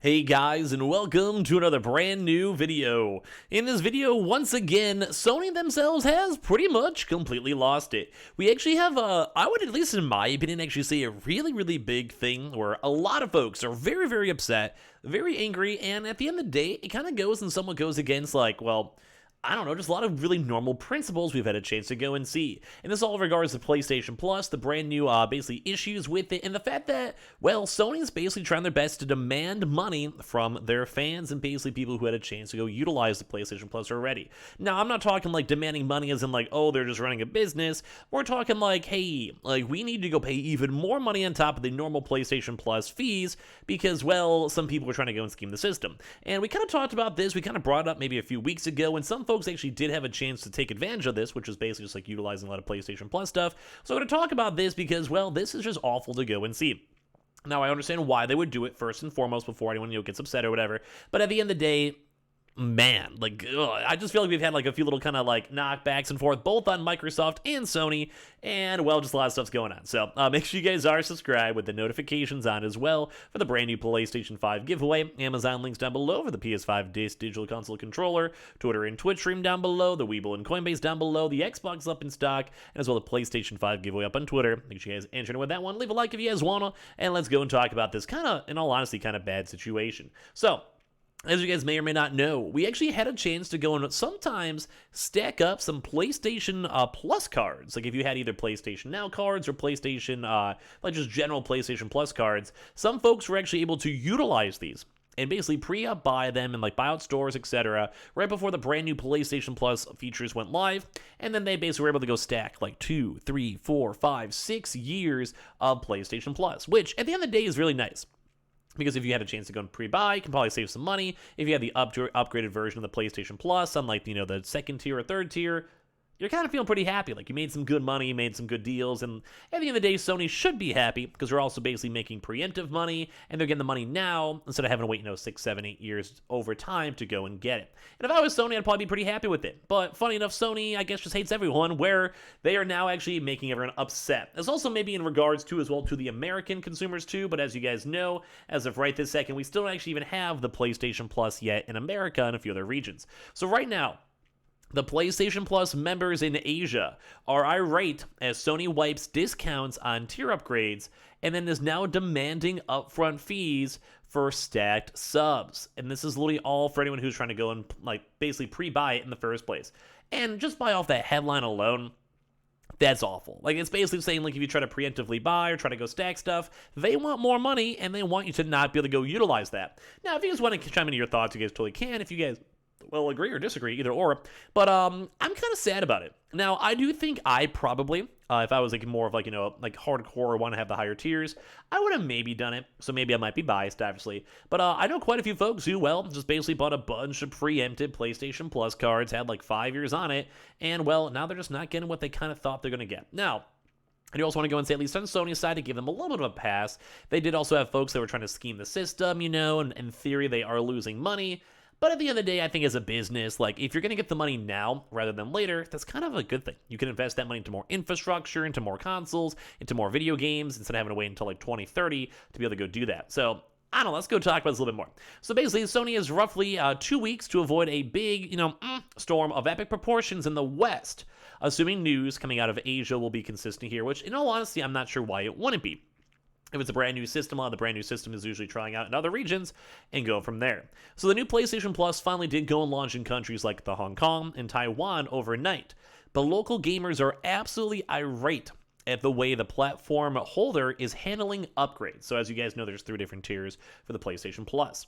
Hey guys, and welcome to another brand new video. In this video, once again, Sony themselves has pretty much completely lost it. We actually have I would, at least in my opinion, actually say a really big thing where a lot of folks are very upset, very angry, and at the end of the day, it kind of goes and somewhat goes against, like, well, I don't know, just a lot of really normal principles we've had a chance to go and see. And this all regards to PlayStation Plus, the brand new basically issues with it, and the fact that, well, Sony's basically trying their best to demand money from their fans and basically people who had a chance to go utilize the PlayStation Plus already. Now, I'm not talking like demanding money as in like, oh, they're just running a business. We're talking like, hey, like we need to go pay even more money on top of the normal PlayStation Plus fees because, well, some people were trying to go and scheme the system. And we kind of talked about this, we kind of brought it up maybe a few weeks ago, and some folks actually did have a chance to take advantage of this, which is basically just like utilizing a lot of PlayStation Plus stuff. So I'm going to talk about this because, well, this is just awful to go and see. Now, I understand why they would do it first and foremost before anyone gets upset or whatever, but at the end of the day, man, like, I just feel like we've had like a few little kind of like knockbacks and forth, both on Microsoft and Sony, and well, just a lot of stuff's going on. So make sure you guys are subscribed with the notifications on as well for the brand new PlayStation 5 giveaway. Amazon links down below for the PS5 Digital Console Controller, Twitter and Twitch stream down below, the Weeble and Coinbase down below, the Xbox up in stock, and as well the PlayStation 5 giveaway up on Twitter. Make sure you guys enter with that one. Leave a like if you guys wanna, and let's go and talk about this kind of, in all honesty, kind of bad situation. So, as you guys may or may not know, we actually had a chance to go and sometimes stack up some PlayStation Plus cards. Like if you had either PlayStation Now cards or PlayStation, like just general PlayStation Plus cards, some folks were actually able to utilize these and basically buy them in like buyout stores, etc. right before the brand new PlayStation Plus features went live, and then they basically were able to go stack like 2, 3, 4, 5, 6 years of PlayStation Plus, which at the end of the day is really nice. Because if you had a chance to go and pre-buy, you can probably save some money. If you had the upgraded version of the PlayStation Plus, unlike, the second tier or third tier, you're kind of feeling pretty happy. Like, you made some good money, you made some good deals, and at the end of the day, Sony should be happy because they're also basically making preemptive money, and they're getting the money now instead of having to wait, 6, 7, 8 years over time to go and get it. And if I was Sony, I'd probably be pretty happy with it. But funny enough, Sony, I guess, just hates everyone, where they are now actually making everyone upset. It's also maybe in regards to, as well, to the American consumers too, but as you guys know, as of right this second, we still don't actually even have the PlayStation Plus yet in America and a few other regions. So right now, the PlayStation Plus members in Asia are irate as Sony wipes discounts on tier upgrades and then is now demanding upfront fees for stacked subs. And this is literally all for anyone who's trying to go and like basically pre-buy it in the first place. And just by off that headline alone, that's awful. Like, it's basically saying, like, if you try to preemptively buy or try to go stack stuff, they want more money and they want you to not be able to go utilize that. Now, if you guys want to chime into your thoughts, you guys totally can. If you guys well, agree or disagree, either or. But I'm kind of sad about it. Now, I do think I probably, if I was like more of like, like hardcore or want to have the higher tiers, I would have maybe done it. So maybe I might be biased, obviously. But I know quite a few folks who, well, just basically bought a bunch of preempted PlayStation Plus cards, had like 5 years on it, and well, now they're just not getting what they kind of thought they're going to get. Now, I do also want to go and say, at least on Sony's side, to give them a little bit of a pass. They did also have folks that were trying to scheme the system, and in theory, they are losing money. But at the end of the day, I think as a business, like, if you're going to get the money now rather than later, that's kind of a good thing. You can invest that money into more infrastructure, into more consoles, into more video games, instead of having to wait until like 2030 to be able to go do that. So, I don't know, let's go talk about this a little bit more. So basically, Sony has roughly 2 weeks to avoid a big, storm of epic proportions in the West, assuming news coming out of Asia will be consistent here, which in all honesty, I'm not sure why it wouldn't be. If it's a brand new system, the brand new system is usually trying out in other regions and go from there. So the new PlayStation Plus finally did go and launch in countries like the Hong Kong and Taiwan overnight. But local gamers are absolutely irate at the way the platform holder is handling upgrades. So as you guys know, there's 3 different tiers for the PlayStation Plus.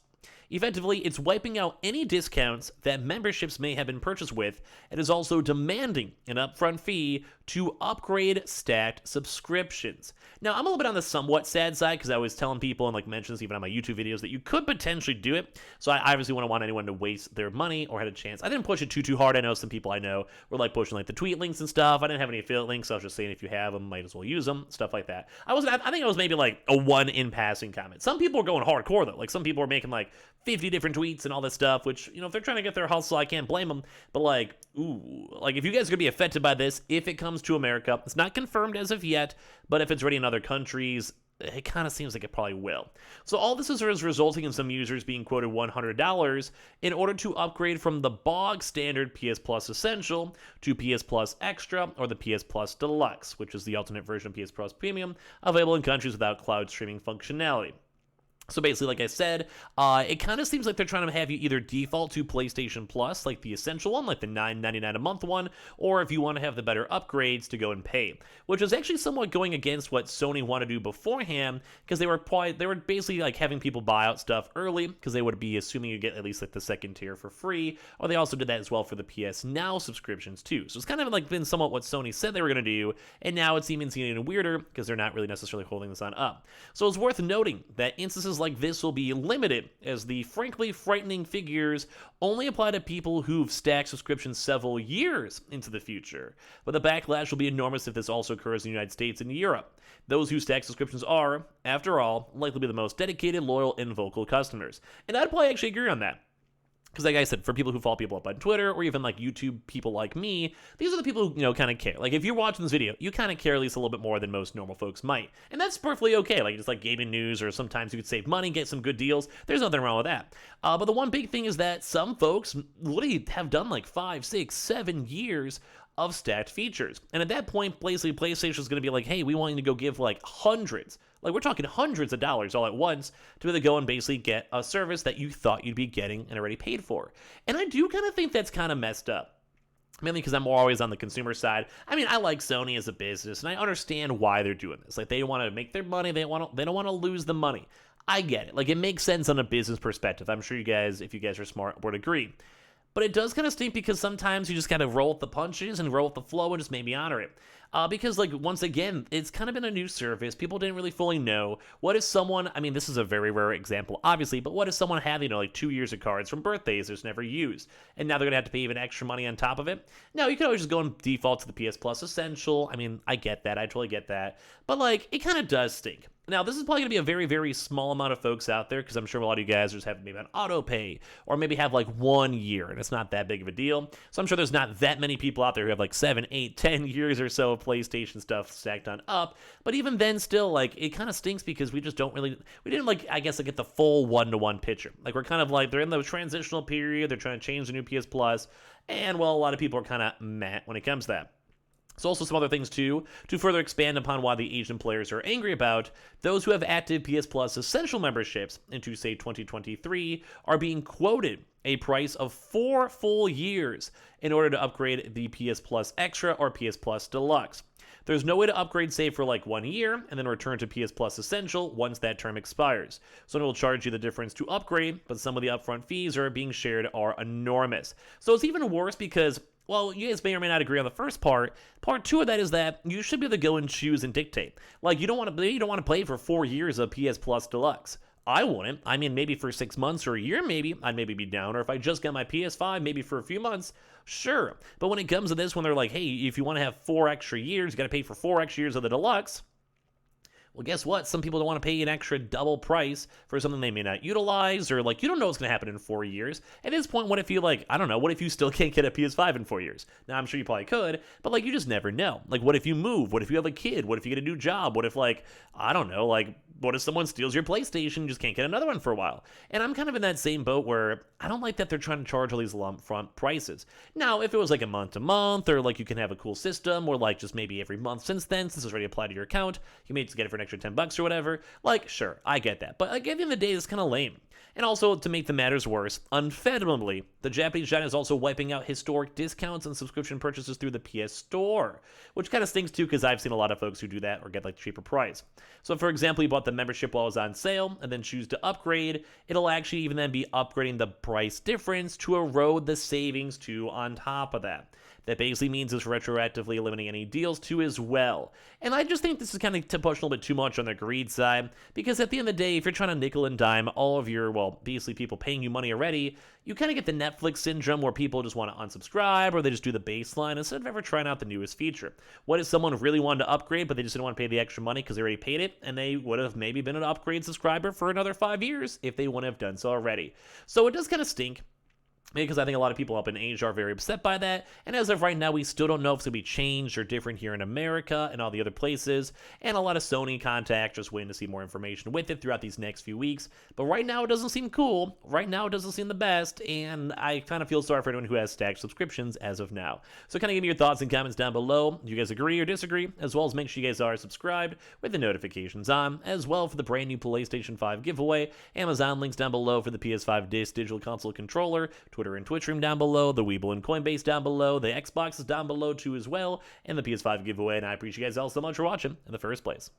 Effectively, it's wiping out any discounts that memberships may have been purchased with, and is also demanding an upfront fee to upgrade stacked subscriptions. Now, I'm a little bit on the somewhat sad side because I was telling people and like mentions even on my YouTube videos that you could potentially do it. So I obviously wouldn't want anyone to waste their money or had a chance. I didn't push it too hard. I know some people I know were like pushing like the tweet links and stuff. I didn't have any affiliate links, so I was just saying if you have them, might as well use them, stuff like that. I think I was maybe like a 1 in passing comment. Some people are going hardcore though. Like some people are making like 50 different tweets and all this stuff, which, if they're trying to get their hustle, I can't blame them. But like, like if you guys are gonna be affected by this, if it comes to America, it's not confirmed as of yet, but if it's already in other countries, it kind of seems like it probably will. So all this is resulting in some users being quoted $100 in order to upgrade from the bog standard PS Plus Essential to PS Plus Extra or the PS Plus Deluxe, which is the alternate version of PS Plus Premium, available in countries without cloud streaming functionality. So basically, like I said, it kind of seems like they're trying to have you either default to PlayStation Plus, like the essential one, like the $9.99 a month one, or if you want to have the better upgrades, to go and pay, which is actually somewhat going against what Sony wanted to do beforehand, because they were basically like having people buy out stuff early, because they would be assuming you get at least like the second tier for free, or they also did that as well for the PS Now subscriptions too. So it's kind of like been somewhat what Sony said they were going to do, and now it's even getting weirder because they're not really necessarily holding this on up. So it's worth noting that instances like this will be limited, as the frankly frightening figures only apply to people who've stacked subscriptions several years into the future. But the backlash will be enormous if this also occurs in the United States and Europe. Those who stack subscriptions are, after all, likely to be the most dedicated, loyal, and vocal customers. And I'd probably actually agree on that. Because like I said, for people who follow people up on Twitter, or even like YouTube people like me, these are the people who, kind of care. Like if you're watching this video, you kind of care at least a little bit more than most normal folks might. And that's perfectly okay. Like just like gaming news, or sometimes you could save money, get some good deals. There's nothing wrong with that. But the one big thing is that some folks literally have done like 5, 6, 7 years of stacked features. And at that point, basically, PlayStation is going to be like, hey, we want you to go give like hundreds, like we're talking hundreds of dollars all at once, to really go and basically get a service that you thought you'd be getting and already paid for. And I do kind of think that's kind of messed up. Mainly because I'm always on the consumer side. I mean, I like Sony as a business, and I understand why they're doing this. Like, they want to make their money. They don't want to lose the money. I get it. Like, it makes sense on a business perspective. I'm sure you guys, if you guys are smart, would agree. But it does kind of stink because sometimes you just kind of roll with the punches and roll with the flow and just maybe honor it. Because, like, once again, it's kind of been a new service. People didn't really fully know. What if someone, I mean, this is a very rare example, obviously, but what if someone had, like 2 years of cards from birthdays that's never used, and now they're going to have to pay even extra money on top of it? No, you could always just go and default to the PS Plus Essential. I mean, I get that. I totally get that. But, like, it kind of does stink. Now, this is probably going to be a very, very small amount of folks out there, because I'm sure a lot of you guys just have maybe an auto pay, or maybe have like 1 year, and it's not that big of a deal. So I'm sure there's not that many people out there who have like 7, 8, 10 years or so of PlayStation stuff stacked on up. But even then, still, like, it kind of stinks because we just we didn't, like, I guess, like, get the full one-to-one picture. Like, we're kind of like, they're in the transitional period, they're trying to change the new PS Plus, and, well, a lot of people are kind of meh when it comes to that. So also some other things too, to further expand upon why the Asian players are angry about, those who have active PS Plus Essential memberships into, say, 2023 are being quoted a price of 4 full years in order to upgrade the PS Plus Extra or PS Plus Deluxe. There's no way to upgrade, say, for like 1 year and then return to PS Plus Essential once that term expires. So it will charge you the difference to upgrade, but some of the upfront fees are being shared are enormous. So it's even worse because, well, you guys may or may not agree on the first part. Part 2 of that is that you should be able to go and choose and dictate. Like, you don't want to play for 4 years of PS Plus Deluxe. I wouldn't. I mean, maybe for 6 months or a year, maybe I'd maybe be down. Or if I just got my PS5, maybe for a few months, sure. But when it comes to this, when they're like, hey, if you want to have 4 extra years, you got to pay for 4 extra years of the Deluxe. Well, guess what? Some people don't want to pay an extra double price for something they may not utilize, or like, you don't know what's going to happen in 4 years. At this point, what if you, like, I don't know, what if you still can't get a PS5 in 4 years? Now, I'm sure you probably could, but like, you just never know. Like, what if you move? What if you have a kid? What if you get a new job? What if, like, I don't know, like, what if someone steals your PlayStation and just can't get another one for a while? And I'm kind of in that same boat where I don't like that they're trying to charge all these lump front prices. Now, if it was like a month to month, or like you can have a cool system, or like just maybe every month since then, since it's already applied to your account, you may just get it for an extra $10 or whatever. Like, sure, I get that. But like, at the end of the day, it's kind of lame. And also, to make the matters worse, unfathomably, the Japanese yen is also wiping out historic discounts and subscription purchases through the PS Store, which kind of stinks too, because I've seen a lot of folks who do that or get like cheaper price. So for example, you bought the membership while it was on sale and then choose to upgrade, it'll actually even then be upgrading the price difference to erode the savings too on top of that. That basically means it's retroactively eliminating any deals too as well. And I just think this is kind of to push a little bit too much on the greed side, because at the end of the day, if you're trying to nickel and dime all of your, well, basically people paying you money already, you kind of get the Netflix syndrome where people just want to unsubscribe, or they just do the baseline instead of ever trying out the newest feature. What if someone really wanted to upgrade, but they just didn't want to pay the extra money because they already paid it, and they would have maybe been an upgrade subscriber for another 5 years if they wouldn't have done so already. So it does kind of stink. because I think a lot of people up in Asia are very upset by that. And as of right now, we still don't know if it's going to be changed or different here in America and all the other places. And a lot of Sony contacts just waiting to see more information with it throughout these next few weeks. But right now, it doesn't seem cool. Right now, it doesn't seem the best. And I kind of feel sorry for anyone who has stacked subscriptions as of now. So kind of give me your thoughts and comments down below. Do you guys agree or disagree? As well as make sure you guys are subscribed with the notifications on. As well for the brand new PlayStation 5 giveaway. Amazon links down below for the PS5 Digital Console Controller. Twitter and Twitch Stream down below, the Weeble and Coinbase down below, the Xbox is down below too as well, and the PS5 giveaway, and I appreciate you guys all so much for watching in the first place.